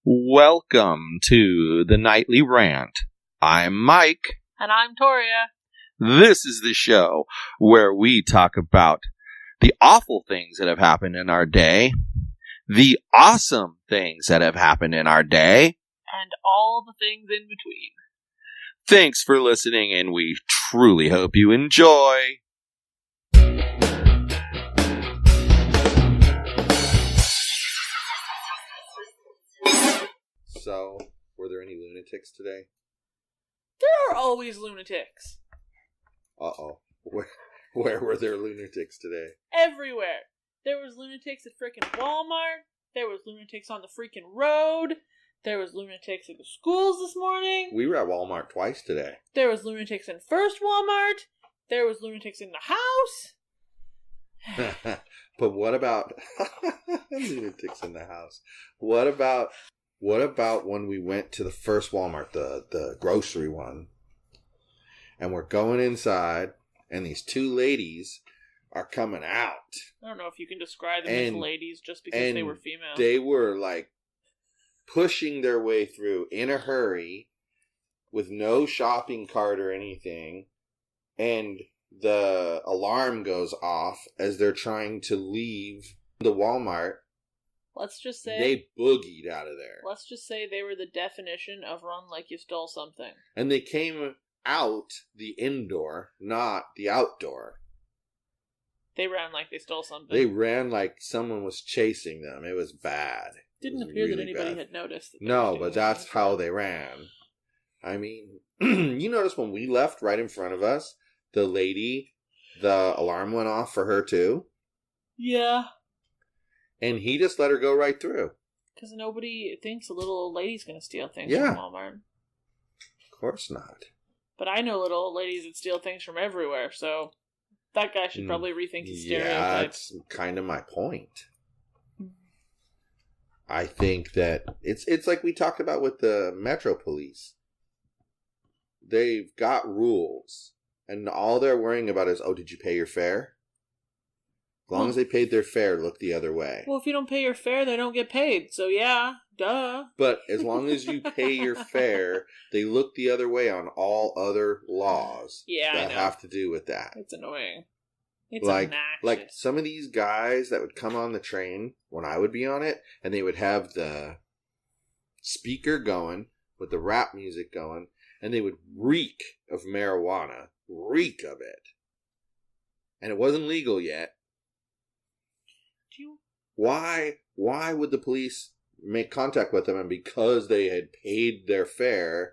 Welcome to the Nightly Rant. I'm Mike. And I'm Torya. This is the show where we talk about the awful things that have happened in our day, the awesome things that have happened in our day, and all the things in between. Thanks for listening, and we truly hope you enjoy. So, were there any lunatics today? There are always lunatics. Uh-oh. Where were there lunatics today? Everywhere. There was lunatics at frickin' Walmart. There was lunatics on the freaking road. There was lunatics at the schools this morning. We were at Walmart twice today. There was lunatics in first Walmart. There was lunatics in the house. But what about lunatics in the house? What about when we went to the first Walmart, the grocery one, and we're going inside, and these two ladies are coming out. I don't know if you can describe them as ladies just because they were female. They were like pushing their way through in a hurry with no shopping cart or anything, and the alarm goes off as they're trying to leave the Walmart. Let's just say they boogied out of there. Let's just say they were the definition of run like you stole something. And they came out the indoor, not the outdoor. They ran like they stole something. They ran like someone was chasing them. It was bad. Didn't appear really that anybody had noticed. No, but that's how they ran. I mean, you notice when we left right in front of us, the alarm went off for her too? Yeah. And he just let her go right through. Because nobody thinks a little old lady's going to steal things from Walmart. Of course not. But I know little old ladies that steal things from everywhere, so that guy should probably rethink his stereotypes. Yeah, that's kind of my point. I think that it's like we talked about with the Metro Police. They've got rules, and all they're worrying about is, did you pay your fare? As long as they paid their fare, look the other way. Well, if you don't pay your fare, they don't get paid. So yeah, duh. But as long as you pay your fare, they look the other way on all other laws that have to do with that. It's annoying. It's obnoxious. Like some of these guys that would come on the train when I would be on it, and they would have the speaker going with the rap music going, and they would reek of marijuana. Reek of it. And it wasn't legal yet. Why would the police make contact with them? And because they had paid their fare,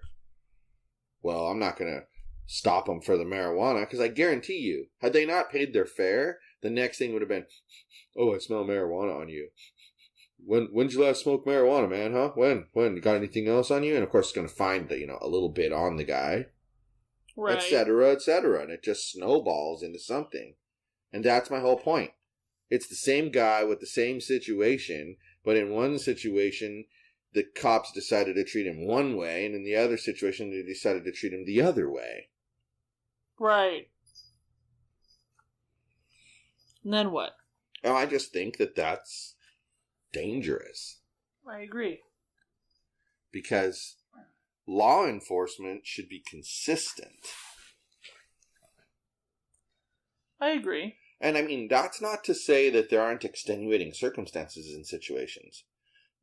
well, I'm not going to stop them for the marijuana, because I guarantee you, had they not paid their fare, the next thing would have been, I smell marijuana on you. When'd you last smoke marijuana, man, huh? When? You got anything else on you? And of course it's going to find a little bit on the guy. Right. Et cetera, et cetera. And it just snowballs into something. And that's my whole point. It's the same guy with the same situation, but in one situation, the cops decided to treat him one way, and in the other situation, they decided to treat him the other way. Right. And then what? Oh, I just think that that's dangerous. I agree. Because law enforcement should be consistent. I agree. And I mean, that's not to say that there aren't extenuating circumstances in situations.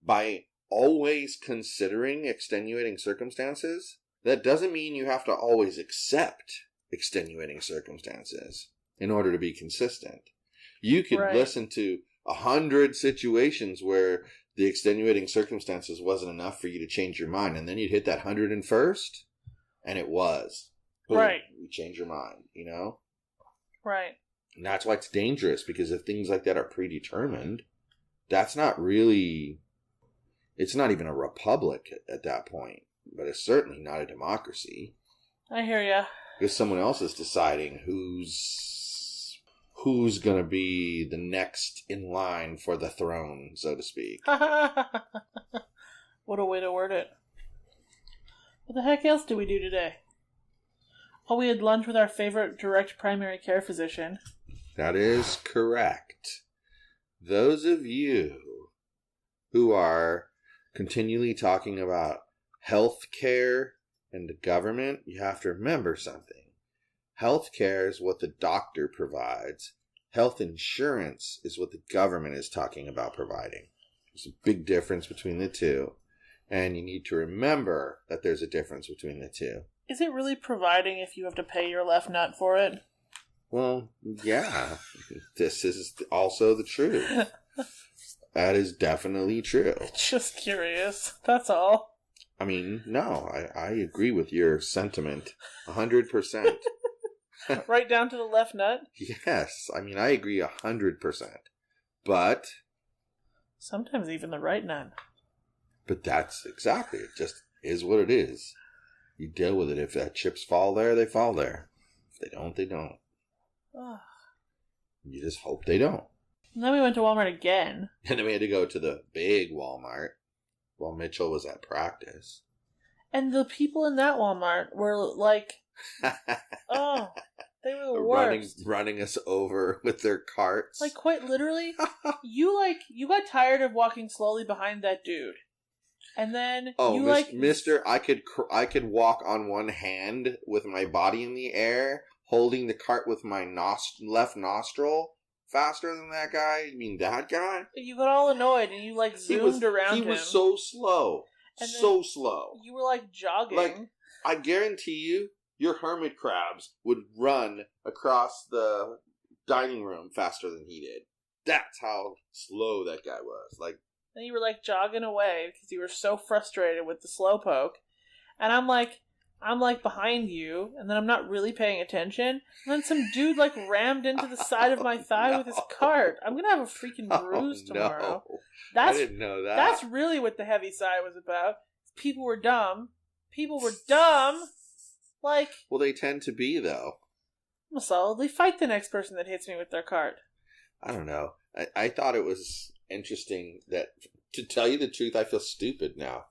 By always considering extenuating circumstances, that doesn't mean you have to always accept extenuating circumstances in order to be consistent. You could listen to 100 situations where the extenuating circumstances wasn't enough for you to change your mind, and then you'd hit that 101st, and it was. Boom, right. You change your mind, Right. And that's why it's dangerous, because if things like that are predetermined, that's not really... It's not even a republic at that point, but it's certainly not a democracy. I hear ya. Because someone else is deciding who's going to be the next in line for the throne, so to speak. What a way to word it. What the heck else did we do today? Oh, we had lunch with our favorite direct primary care physician. That is correct. Those of you who are continually talking about health care and the government, you have to remember something. Health care is what the doctor provides. Health insurance is what the government is talking about providing. There's a big difference between the two. And you need to remember that there's a difference between the two. Is it really providing if you have to pay your left nut for it? Well, yeah. This is also the truth. That is definitely true. Just curious. That's all. I mean, no, I agree with your sentiment 100%. Right down to the left nut? Yes, I mean, I agree 100%. But... sometimes even the right nut. But that's exactly, it just is what it is. You deal with it. If that chips fall there, they fall there. If they don't, they don't. You just hope they don't. And then we went to Walmart again. And then we had to go to the big Walmart while Mitchell was at practice. And the people in that Walmart were like, oh, they were the worst. Running us over with their carts. Like, quite literally, you got tired of walking slowly behind that dude. And then Mister, I could walk on one hand with my body in the air, holding the cart with my left nostril faster than that guy. You mean that guy? You got all annoyed and you zoomed around him. He was so slow. And so slow. You were jogging. I guarantee you, your hermit crabs would run across the dining room faster than he did. That's how slow that guy was. And you were jogging away because you were so frustrated with the slowpoke. And I'm behind you, and then I'm not really paying attention. And then some dude rammed into the side of my thigh with his cart. I'm gonna have a freaking bruise tomorrow. No. I didn't know that. That's really what the heavy side was about. People were dumb. People were dumb. Well, they tend to be, though. I'll solidly fight the next person that hits me with their cart. I don't know. I thought it was interesting that, to tell you the truth, I feel stupid now.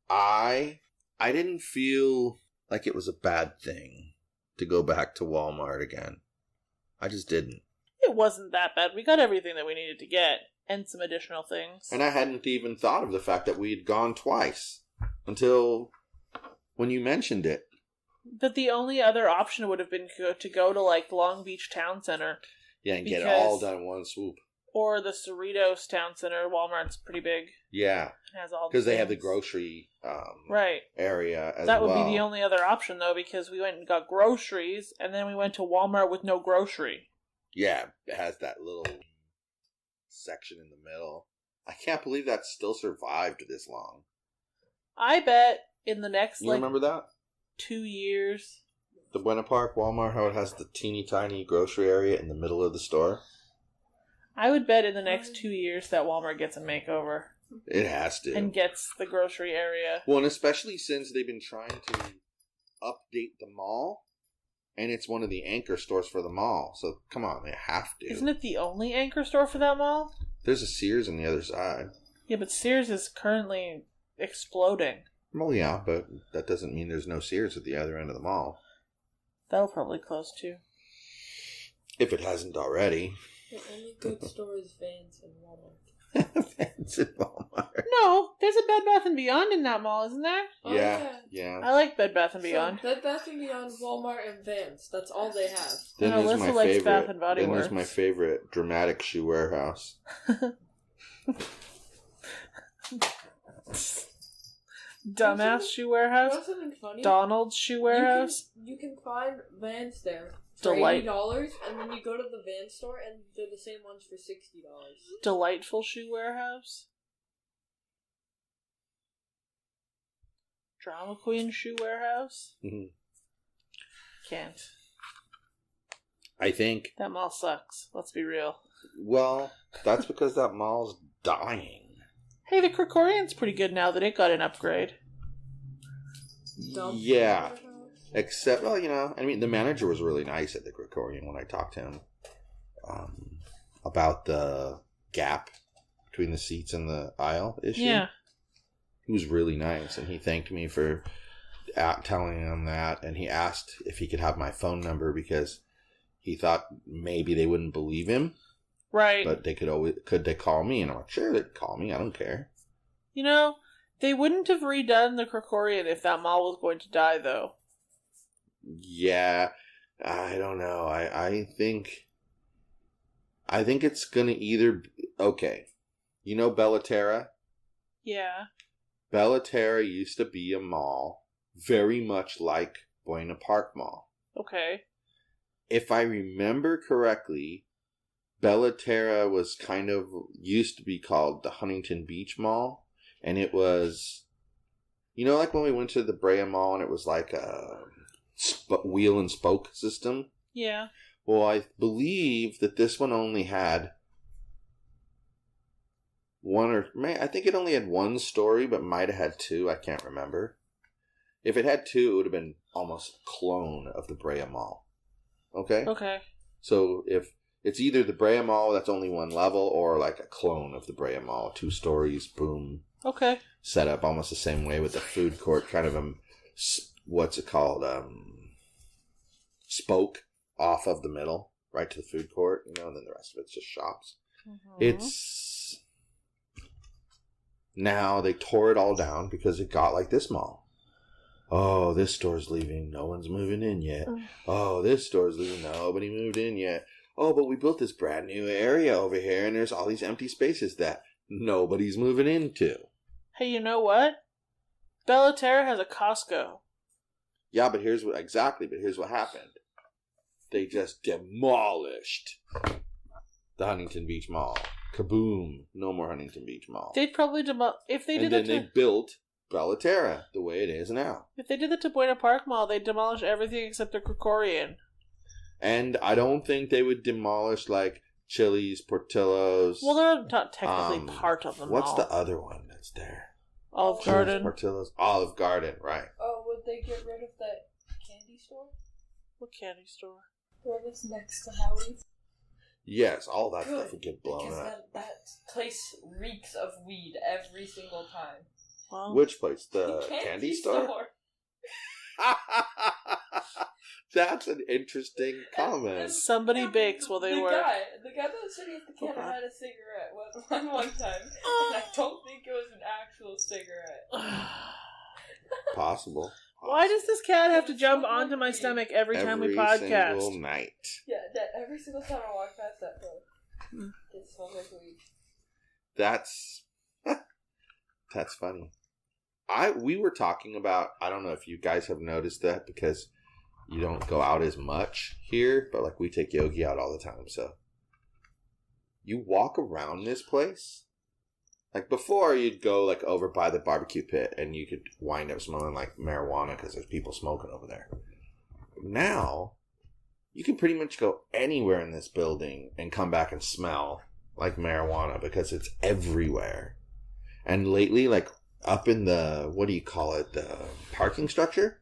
I didn't feel like it was a bad thing to go back to Walmart again. I just didn't. It wasn't that bad. We got everything that we needed to get, and some additional things. And I hadn't even thought of the fact that we had gone twice until when you mentioned it. But the only other option would have been to go to Long Beach Town Center. Yeah, and get it all done in one swoop. Or the Cerritos Town Center. Walmart's pretty big. Yeah. It has all because they have the grocery area as well. That would be the only other option, though, because we went and got groceries, and then we went to Walmart with no grocery. Yeah, it has that little section in the middle. I can't believe that still survived this long. I bet in the next, You remember that? 2 years. The Buena Park Walmart, how it has the teeny tiny grocery area in the middle of the store? I would bet in the next 2 years that Walmart gets a makeover. It has to. And gets the grocery area. Well, and especially since they've been trying to update the mall, and it's one of the anchor stores for the mall. So, come on, they have to. Isn't it the only anchor store for that mall? There's a Sears on the other side. Yeah, but Sears is currently exploding. Well, yeah, but that doesn't mean there's no Sears at the other end of the mall. That'll probably close too. If it hasn't already. The only good store is Vans and Walmart. Vans and Walmart. No, there's a Bed Bath & Beyond in that mall, isn't there? Oh, yeah. I like Bed Bath & Beyond. So, Bed Bath & Beyond, Walmart, and Vans. That's all they have. Then and Alyssa likes Bath & Body Works. Then there's my favorite, Dramatic Shoe Warehouse. Dumbass Shoe Warehouse? You know something funny? Donald's Shoe Warehouse? You can find Vans there for $80, and then you go to the Vans store, and they're the same ones for $60. Delightful Shoe Warehouse? Drama Queen Shoe Warehouse? Mm-hmm. Can't. I think... That mall sucks. Let's be real. Well, that's because that mall's dying. Hey, the Krikorian's pretty good now that it got an upgrade. Yeah. Except, well, the manager was really nice at the Krikorian when I talked to him about the gap between the seats and the aisle issue. Yeah. He was really nice, and he thanked me for telling him that, and he asked if he could have my phone number because he thought maybe they wouldn't believe him. Right. But they could they call me? And I'm like, sure, they could call me. I don't care. They wouldn't have redone the Krikorian if that mall was going to die, though. Yeah, I don't know. I think it's gonna either... Okay. You know Bellaterra? Yeah. Bellaterra used to be a mall very much like Buena Park Mall. Okay. If I remember correctly, Bellaterra was used to be called the Huntington Beach Mall, and it was, like when we went to the Brea Mall and it was like a wheel and spoke system? Yeah. Well, I believe that this one only had I think it only had one story, but might have had two. I can't remember. If it had two, it would have been almost a clone of the Brea Mall. Okay? Okay. So if it's either the Brea Mall that's only one level, or like a clone of the Brea Mall, 2 stories, boom. Okay. Set up almost the same way with the food court, kind of what's it called? Spoke off of the middle, right to the food court, and then the rest of it's just shops. Mm-hmm. It's... Now they tore it all down because it got like this mall. Oh, this store's leaving. No one's moving in yet. Oh, this store's leaving. Nobody moved in yet. Oh, but we built this brand new area over here, and there's all these empty spaces that nobody's moving into. Hey, you know what? Bellaterra has a Costco. Yeah, but here's what happened. They just demolished the Huntington Beach Mall. Kaboom! No more Huntington Beach Mall. They'd probably if they did that. And then they built Bellaterra the way it is now. If they did that to Buena Park Mall, they'd demolish everything except the Krikorian. And I don't think they would demolish like Chili's, Portillo's. Well, they're not technically part of the mall. What's the other one that's there? Olive Garden. Portillo's, Olive Garden, right? Oh, would they get rid of that candy store? What candy store? The one that's next to Howie's. Yes, all that stuff would get blown up. That place reeks of weed every single time. Well, which place? The candy store? That's an interesting comment. Somebody bakes while they work. The guy that said he had the can had a cigarette one time, and I don't think it was an actual cigarette. Possible. Why does this cat have to jump onto my stomach every time we podcast? Every single night. Yeah, every single time I walk past that place, it smells like weed. That's funny. We were talking about, I don't know if you guys have noticed that, because you don't go out as much here, but like we take Yogi out all the time, so you walk around this place. Like before, you'd go like over by the barbecue pit and you could wind up smelling like marijuana because there's people smoking over there. Now, you can pretty much go anywhere in this building and come back and smell like marijuana because it's everywhere. And lately, like up in the, what do you call it, the parking structure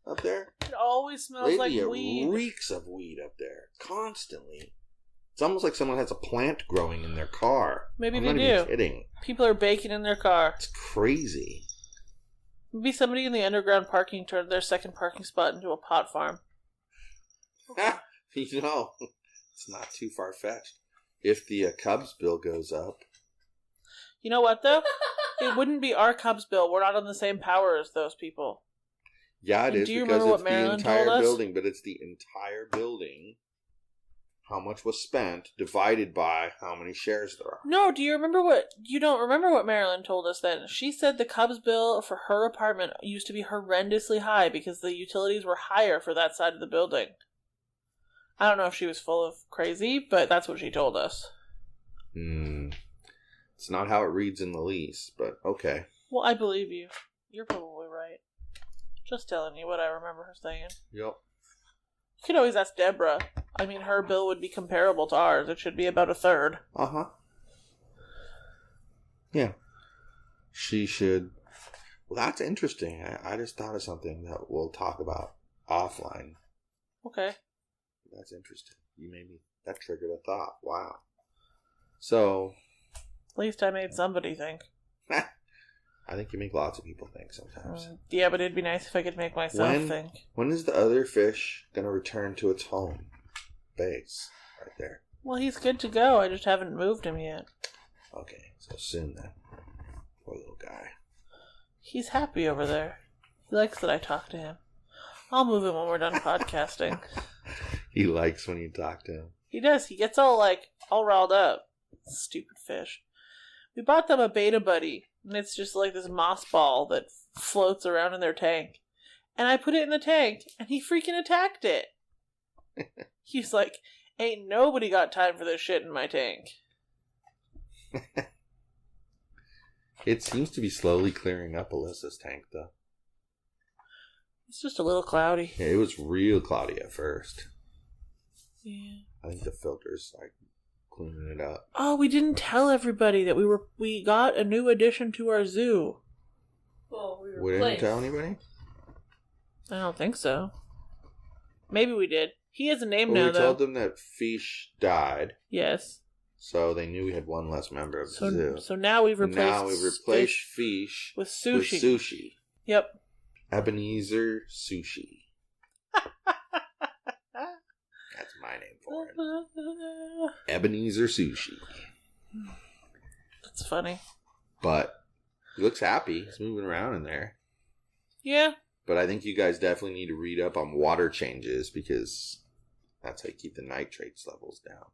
up there? It always smells like weed. It reeks of weed up there constantly. It's almost like someone has a plant growing in their car. Maybe I'm they not do. even kidding. People are baking in their car. It's crazy. Maybe somebody in the underground parking turned their second parking spot into a pot farm. It's not too far-fetched. If the Cubs bill goes up. You know what, though? It wouldn't be our Cubs bill. We're not on the same power as those people. Yeah, it is, because it's the entire building, but it's the entire building. How much was spent divided by how many shares there are. No, you don't remember what Marilyn told us then. She said the Cubs bill for her apartment used to be horrendously high because the utilities were higher for that side of the building. I don't know if she was full of crazy, but that's what she told us. It's not how it reads in the lease, but okay. Well, I believe you. You're probably right. Just telling you what I remember her saying. Yep. You could always ask Deborah. I mean, her bill would be comparable to ours. It should be about a third. Uh-huh. Yeah. She should... Well, that's interesting. I just thought of something that we'll talk about offline. Okay. That's interesting. That triggered a thought. Wow. So... At least I made somebody think. I think you make lots of people think sometimes. Yeah, but it'd be nice if I could make myself think. When is the other fish going to return to its home base? Right there. Well, he's good to go. I just haven't moved him yet. Okay, so soon then. Poor little guy. He's happy over there. He likes that I talk to him. I'll move him when we're done podcasting. He likes when you talk to him. He does. He gets all riled up. Stupid fish. We bought them a beta buddy, and it's just like this moss ball that floats around in their tank. And I put it in the tank, and he freaking attacked it. He's like, ain't nobody got time for this shit in my tank. It seems to be slowly clearing up Alyssa's tank, though. It's just a little cloudy. Yeah, it was real cloudy at first. Yeah. I think the filter's cleaning it up. Oh, we didn't tell everybody that we got a new addition to our zoo. Well, We didn't tell anybody? I don't think so. Maybe we did. He has a name now, We though. told them that Fish died. Yes. So they knew we had one less member of the zoo. So now we've replaced Fish with sushi. with sushi. Yep. Ebenezer Sushi. That's my name for it. Ebenezer Sushi. That's funny. But he looks happy. He's moving around in there. Yeah. But I think you guys definitely need to read up on water changes because that's how you keep the nitrates levels down.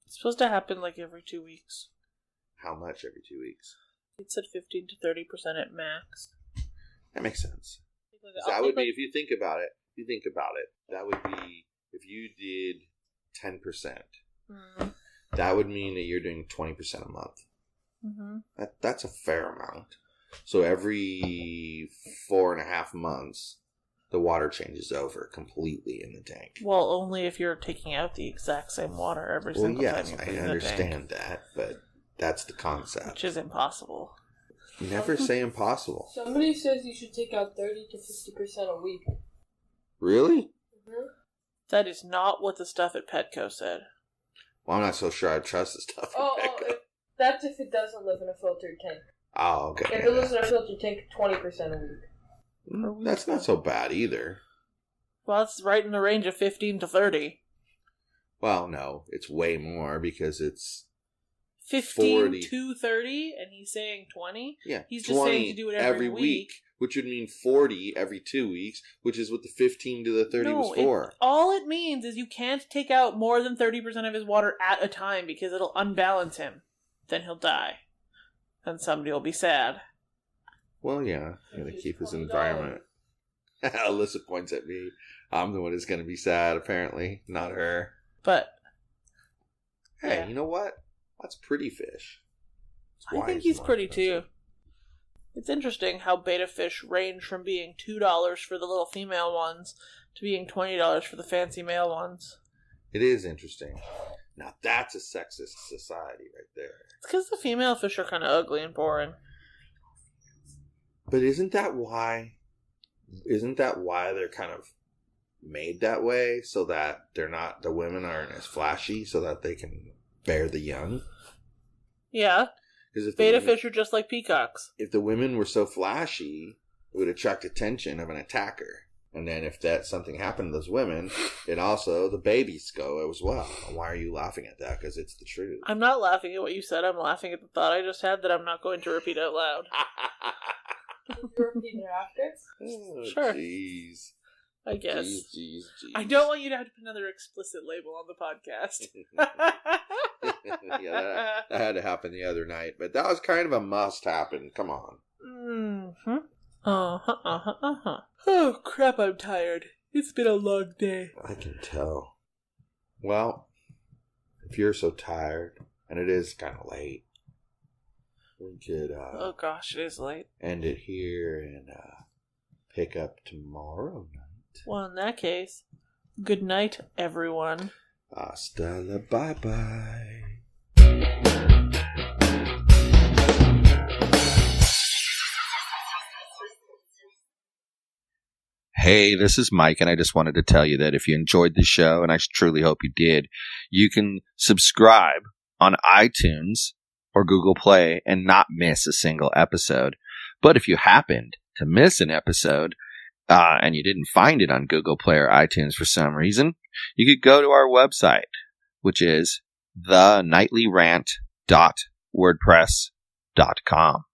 It's supposed to happen every 2 weeks. How much every 2 weeks? It said 15 to 30% at max. That makes sense. That would be, if you think about it, that would be, if you did 10%, that would mean that you're doing 20% a month. Mm-hmm. That's a fair amount. So every 4.5 months, the water changes over completely in the tank. Well, only if you're taking out the exact same water every single time you put it in the tank. I understand that, but that's the concept. Which is impossible. Never say impossible. Somebody says you should take out 30 to 50% a week. Really? Mm-hmm. That is not what the stuff at Petco said. Well, I'm not so sure I trust the stuff at Petco. That's if it doesn't live in a filtered tank. Oh, okay. If it lives in a filtered tank, 20% a week. That's not so bad either. Well, it's right in the range of 15 to 30. Well, no, it's way more because it's 15 40. to 30, and he's saying 20? Yeah, he's just saying to do it every week. Which would mean 40 every 2 weeks, which is what the 15 to the 30 was for. All it means is you can't take out more than 30% of his water at a time because it'll unbalance him. Then he'll die. Then somebody will be sad. Well, yeah, you gotta keep his environment. Alyssa points at me. I'm the one who's gonna be sad, apparently, not her. But hey, yeah. You know what? That's pretty fish. I think he's pretty too. It's interesting how beta fish range from being $2 for the little female ones to being $20 for the fancy male ones. It is interesting. Now that's a sexist society right there. It's because the female fish are kind of ugly and boring. But isn't that why they're kind of made that way, so that the women aren't as flashy, so that they can bear the young? Yeah. Because beta fish are just like peacocks. If the women were so flashy, it would attract attention of an attacker. And then if something happened to those women, it also, the babies go as well. Why are you laughing at that? Because it's the truth. I'm not laughing at what you said. I'm laughing at the thought I just had that I'm not going to repeat out loud. Can you repeat it after? Oh, sure. Jeez. I guess. Jeez. I don't want you to have to put another explicit label on the podcast. Yeah, that had to happen the other night. But that was kind of a must happen. Come on. Mm-hmm. Oh, crap, I'm tired. It's been a long day. I can tell. Well, if you're so tired, and it is kind of late, we could, oh gosh, it is late. End it here and, pick up tomorrow night. Well, in that case, good night, everyone. Hasta la bye-bye. Hey, this is Mike, and I just wanted to tell you that if you enjoyed the show, and I truly hope you did, you can subscribe on iTunes or Google Play and not miss a single episode. But if you happened to miss an episode and you didn't find it on Google Play or iTunes for some reason, you could go to our website, which is theNightlyRant.wordpress.com.